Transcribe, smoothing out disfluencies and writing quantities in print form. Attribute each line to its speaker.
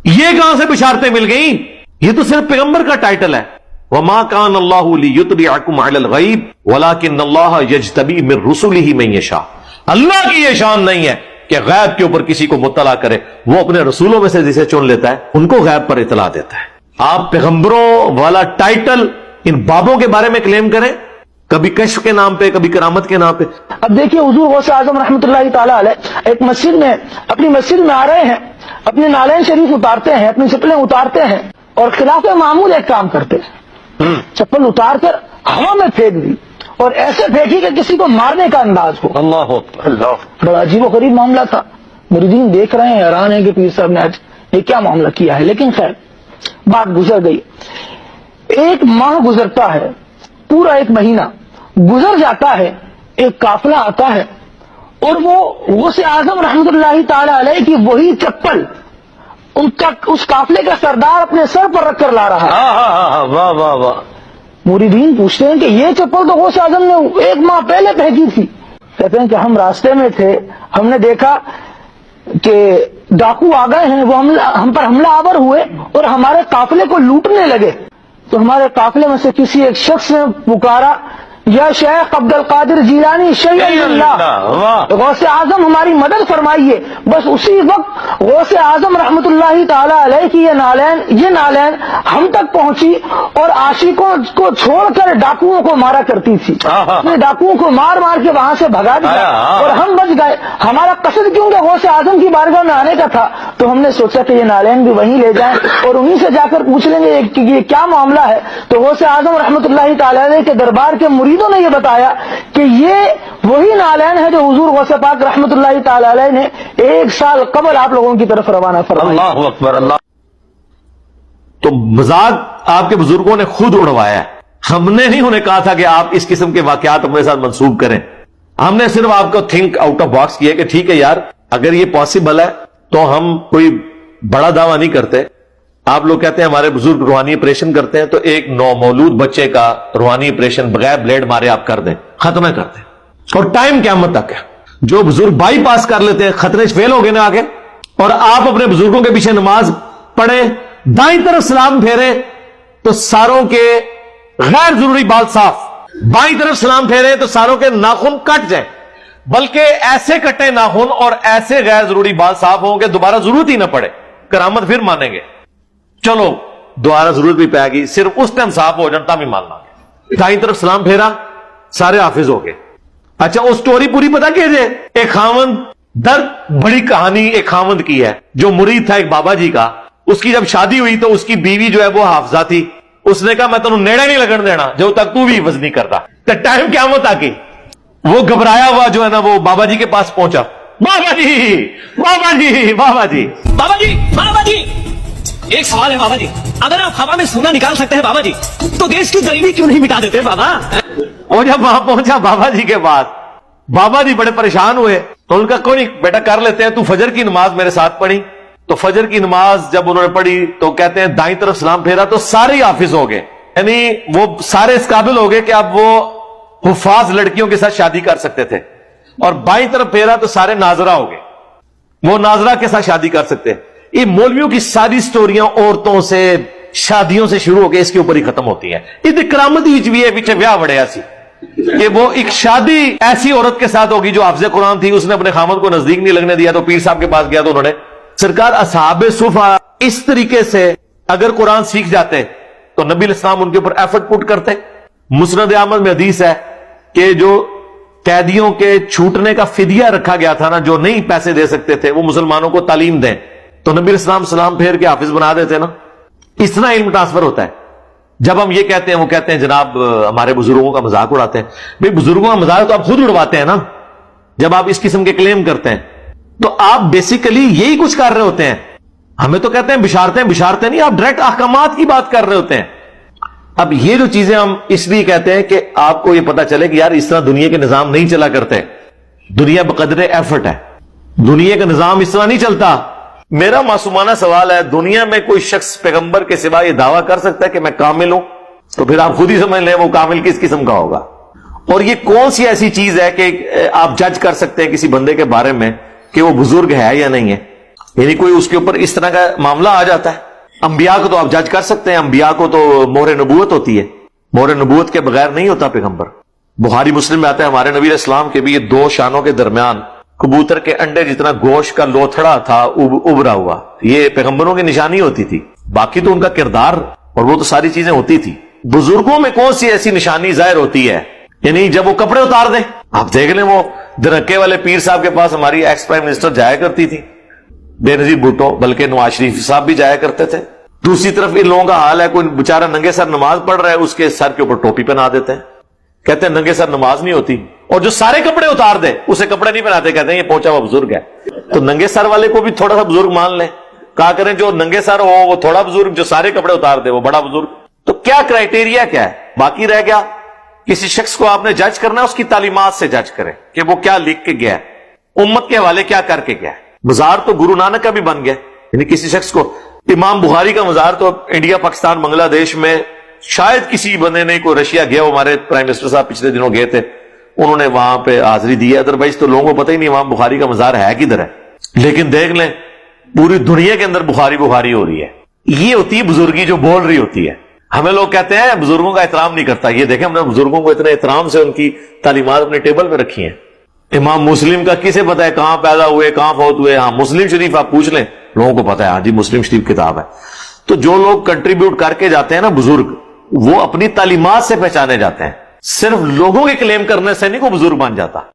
Speaker 1: یہ کہاں سے بشارتیں مل گئی؟ یہ تو صرف پیغمبر کا ٹائٹل ہے. وما كان الله ليطلعكم على الغيب ولكن الله يجتبي من رسله من يشاء. اللہ کی یہ شان نہیں ہے کہ غیب کے اوپر کسی کو مطلع کرے، وہ اپنے رسولوں میں سے جسے چن لیتا ہے ان کو غیب پر اطلاع دیتا ہے. آپ پیغمبروں والا ٹائٹل ان بابوں کے بارے میں کلیم کریں، کبھی کشف کے نام پہ، کبھی کرامت کے نام پہ.
Speaker 2: اب دیکھیے حضور غوث اعظم رحمۃ اللہ تعالی علیہ ایک مسجد میں، اپنی مسجد میں آ رہے ہیں، اپنے نالین شریف اتارتے ہیں، اپنی چپلیں اتارتے ہیں اور خلاف معمول ایک کام کرتے ہیں. چپل اتار کر ہوا میں پھینک دی اور ایسے پھینکی کہ کسی کو مارنے کا انداز ہو.
Speaker 1: اللہ اکبر. اللہ.
Speaker 2: بڑا عجیب و غریب معاملہ تھا. مریدین دیکھ رہے ہیں، حیران ہے کہ پیر صاحب نے آج یہ کیا معاملہ کیا ہے. لیکن خیر بات گزر گئی. ایک ماہ گزرتا ہے، پورا ایک مہینہ گزر جاتا ہے، ایک قافلہ آتا ہے اور وہ غوث اعظم رحمۃ اللہ تعالی علیہ کی وہی چپل اس قافلے کا سردار اپنے سر پر رکھ کر لا رہا ہے.
Speaker 1: واہ واہ واہ.
Speaker 2: مریدین پوچھتے ہیں کہ یہ چپل تو غوث اعظم نے ایک ماہ پہلے پھینکی تھی. کہتے ہیں کہ ہم راستے میں تھے، ہم نے دیکھا کہ ڈاکو آ گئے ہیں، وہ ہم پر حملہ آور ہوئے اور ہمارے قافلے کو لوٹنے لگے. تو ہمارے قافلے میں سے کسی ایک شخص نے پکارا، یا شیخ عبد القادر جیلانی شیخ اللہ، غوث اعظم ہماری مدد فرمائیے. بس اسی وقت غوث اعظم رحمت اللہ تعالی علیہ کی یہ نالین ہم تک پہنچی اور عاشقوں کو چھوڑ کر ڈاکوؤں کو مارا کرتی تھی. ڈاکوؤں کو مار مار کے وہاں سے بھگا دیا اور ہم بچ گئے. ہمارا قصد کیونکہ غوث اعظم کی بارگاہ میں آنے کا تھا، تو ہم نے سوچا کہ یہ نالین بھی وہیں لے جائیں اور انہیں سے جا کر پوچھ لیں گے کہ یہ کیا معاملہ ہے. تو غوث اعظم رحمت اللہ تعالی علیہ کے دربار کے مریدوں نے یہ بتایا کہ یہ وہی نالین ہے جو حضور غوث پاک رحمت اللہ تعالی علیہ نے 1 سال قبل آپ لوگوں کی طرف روانہ فرمایا.
Speaker 1: اللہ اکبر. اللہ. تو مذاق آپ کے بزرگوں نے خود اڑوایا ہے. ہم نے نہیں انہیں کہا تھا کہ آپ اس قسم کے واقعات اپنے ساتھ منسوب کریں. ہم نے صرف آپ کو تھنک آؤٹ آف باکس کیا کہ ٹھیک ہے یار، اگر یہ پاسبل ہے تو ہم کوئی بڑا دعویٰ نہیں کرتے. آپ لوگ کہتے ہیں ہمارے بزرگ روحانی آپریشن کرتے ہیں، تو ایک نومولود بچے کا روحانی آپریشن بغیر بلیڈ مارے آپ کر دیں، ختم کر دیں. اور ٹائم قیامت تک ہے. جو بزرگ بائی پاس کر لیتے ہیں، خطرے فیل ہو گئے نا آگے. اور آپ اپنے بزرگوں کے پیچھے نماز پڑھے، دائیں طرف سلام پھیرے تو ساروں کے غیر ضروری بال صاف، بائیں طرف سلام پھیرے تو ساروں کے ناخن کٹ جائیں، بلکہ ایسے کٹے ناخن اور ایسے غیر ضروری بال صاف ہوں کہ دوبارہ ضرورت ہی نہ پڑے، کرامت پھر مانیں گے. چلو دوبارہ ضرورت بھی پائے گی، صرف اس ٹائم صاف ہو جاتا بھی ماننا. دائیں طرف سلام پھیرا، سارے حافظ ہو گئے. اچھا وہ سٹوری پوری پتا کیجئے. ایک خاوند، درد بڑی کہانی ایک خاوند کی ہے جو مرید تھا ایک بابا جی کا. اس کی جب شادی ہوئی تو اس کی بیوی جو ہے وہ حافظہ تھی. اس نے کہا میں تمہیں نیڑے نہیں لگن دینا جب تک تو بھی حفظ نہیں کرتا. تو ٹائم قیامت آ گئی. وہ گھبرایا ہوا جو ہے نا وہ بابا جی کے پاس پہنچا. بابا جی بابا جی بابا جی
Speaker 3: بابا جی بابا جی، ایک سوال ہے بابا جی، اگر آپ ہوا میں سونا نکال سکتے ہیں بابا جی تو دیش کی غریبی کیوں نہیں مٹا دیتے بابا؟
Speaker 1: اور جب وہاں پہنچا بابا جی کے پاس، بابا جی بڑے پریشان ہوئے. تو ان کا کوئی نہیں بیٹا کر لیتے ہیں، تو فجر کی نماز میرے ساتھ پڑھی. تو فجر کی نماز جب انہوں نے پڑھی تو کہتے ہیں دائیں طرف سلام پھیرا تو سارے حافظ ہو گئے. یعنی وہ سارے اس قابل ہو گئے کہ اب وہ حفاظ لڑکیوں کے ساتھ شادی کر سکتے تھے. اور بائیں طرف پھیرا تو سارے ناظرہ ہو گئے، وہ ناظرہ کے ساتھ شادی کر سکتے. یہ مولویوں کی ساری سٹوریاں عورتوں سے، شادیوں سے شروع ہو کے اس کے اوپر ہی ختم ہوتی ہیں. یہ کرامت ہی بھی ہے پیچھے بیاہ بڑے ایسی کہ وہ ایک شادی ایسی عورت کے ساتھ ہوگی جو حافظ قرآن تھی، اس نے اپنے خامد کو نزدیک نہیں لگنے دیا. تو پیر صاحب کے پاس گیا تو انہوں نے سرکار اصحاب صفا اس طریقے سے اگر قرآن سیکھ جاتے تو نبی الاسلام ان کے اوپر ایفرٹ پٹ کرتے. مسند احمد میں حدیث ہے کہ جو قیدیوں کے چھوٹنے کا فدیہ رکھا گیا تھا نا، جو نہیں پیسے دے سکتے تھے وہ مسلمانوں کو تعلیم دیں، تو نبی الاسلام سلام پھیر کے حافظ بنا دیتے نا. اس طرح علم ٹرانسفر ہوتا ہے. جب ہم یہ کہتے ہیں وہ کہتے ہیں جناب ہمارے بزرگوں کا مذاق اڑاتے ہیں. بھئی بزرگوں کا مذاق تو آپ خود اڑواتے ہیں نا. جب آپ اس قسم کے کلیم کرتے ہیں تو آپ بیسیکلی یہی کچھ کر رہے ہوتے ہیں. ہمیں تو کہتے ہیں بشارتیں بشارتیں نہیں، آپ ڈائریکٹ احکامات کی بات کر رہے ہوتے ہیں. اب یہ جو چیزیں ہم اس لیے کہتے ہیں کہ آپ کو یہ پتا چلے کہ یار اس طرح دنیا کے نظام نہیں چلا کرتے. دنیا بقدر ایفرٹ ہے، دنیا کا نظام اس طرح نہیں چلتا. میرا معصومانہ سوال ہے، دنیا میں کوئی شخص پیغمبر کے سوا یہ دعویٰ کر سکتا ہے کہ میں کامل ہوں؟ تو پھر آپ خود ہی سمجھ لیں وہ کامل کس قسم کا ہوگا. اور یہ کون سی ایسی چیز ہے کہ آپ جج کر سکتے ہیں کسی بندے کے بارے میں کہ وہ بزرگ ہے یا نہیں ہے؟ یعنی کوئی اس کے اوپر اس طرح کا معاملہ آ جاتا ہے. انبیاء کو تو آپ جج کر سکتے ہیں, انبیاء کو تو مہر نبوت ہوتی ہے, مہر نبوت کے بغیر نہیں ہوتا پیغمبر. بخاری مسلم میں آتا ہے ہمارے نبی علیہ السلام کے بھی یہ دو شانوں کے درمیان کبوتر کے انڈے جتنا گوشت کا لوتھڑا تھا ابھرا ہوا, یہ پیغمبروں کی نشانی ہوتی تھی. باقی تو ان کا کردار اور وہ تو ساری چیزیں ہوتی تھی. بزرگوں میں کون سی ایسی نشانی ظاہر ہوتی ہے, یعنی جب وہ کپڑے اتار دیں. آپ دیکھ لیں وہ درکے والے پیر صاحب کے پاس ہماری ایکس پرائم منسٹر جایا کرتی تھی, بے نظیر بھٹو, بلکہ نواز شریف صاحب بھی جایا کرتے تھے. دوسری طرف ان لوگوں کا حال ہے, کوئی بیچارہ ننگے سر نماز پڑھ رہا ہے, اس کے سر کے اوپر ٹوپی پہنا دیتے ہیں, کہتے ہیں ننگے سر نماز نہیں ہوتی. اور جو سارے کپڑے اتار دے اسے کپڑے نہیں پہناتے, کہتے ہیں یہ پہنچا ہوا بزرگ ہے. تو ننگے سر والے کو بھی تھوڑا سا بزرگ مان لیں, کہا کریں جو ننگے سر ہو وہ تھوڑا بزرگ, جو سارے کپڑے اتار دے وہ بڑا بزرگ. تو کیا کرائیٹیریا کیا ہے؟ باقی رہ گیا کسی شخص کو آپ نے جج کرنا ہے اس کی تعلیمات سے جج کریں کہ وہ کیا لکھ کے گیا ہے, امت کے حوالے کیا کر کے گیا ہے. مزار تو گرو نانک کا بھی بن گیا, یعنی کسی شخص کو امام بخاری کا مزار تو انڈیا پاکستان بنگلہ دیش میں شاید کسی بندے نے, کوئی رشیا گیا, ہمارے پرائم منسٹر صاحب پچھلے دنوں گئے تھے, انہوں نے وہاں پہ حاضری دی ہے. ادروائز تو لوگوں کو پتہ ہی نہیں امام بخاری کا مزار ہے کدھر ہے. لیکن دیکھ لیں پوری دنیا کے اندر بخاری بخاری ہو رہی ہے. یہ ہوتی ہے بزرگی جو بول رہی ہوتی ہے. ہمیں لوگ کہتے ہیں بزرگوں کا احترام نہیں کرتا, یہ دیکھیں ہم نے بزرگوں کو اتنے احترام سے ان کی تعلیمات اپنے ٹیبل پہ رکھی ہیں. امام مسلم کا کسے پتا ہے کہاں پیدا ہوئے, کہاں فوت ہوئے؟ ہاں مسلم شریف آپ پوچھ لیں, لوگوں کو پتا ہے, ہاں جی مسلم شریف کتاب ہے. تو جو لوگ کنٹریبیوٹ کر کے جاتے ہیں نا بزرگ, وہ اپنی تعلیمات سے پہچانے جاتے ہیں, صرف لوگوں کے کلیم کرنے سے نہیں کوئی بزرگ بن جاتا.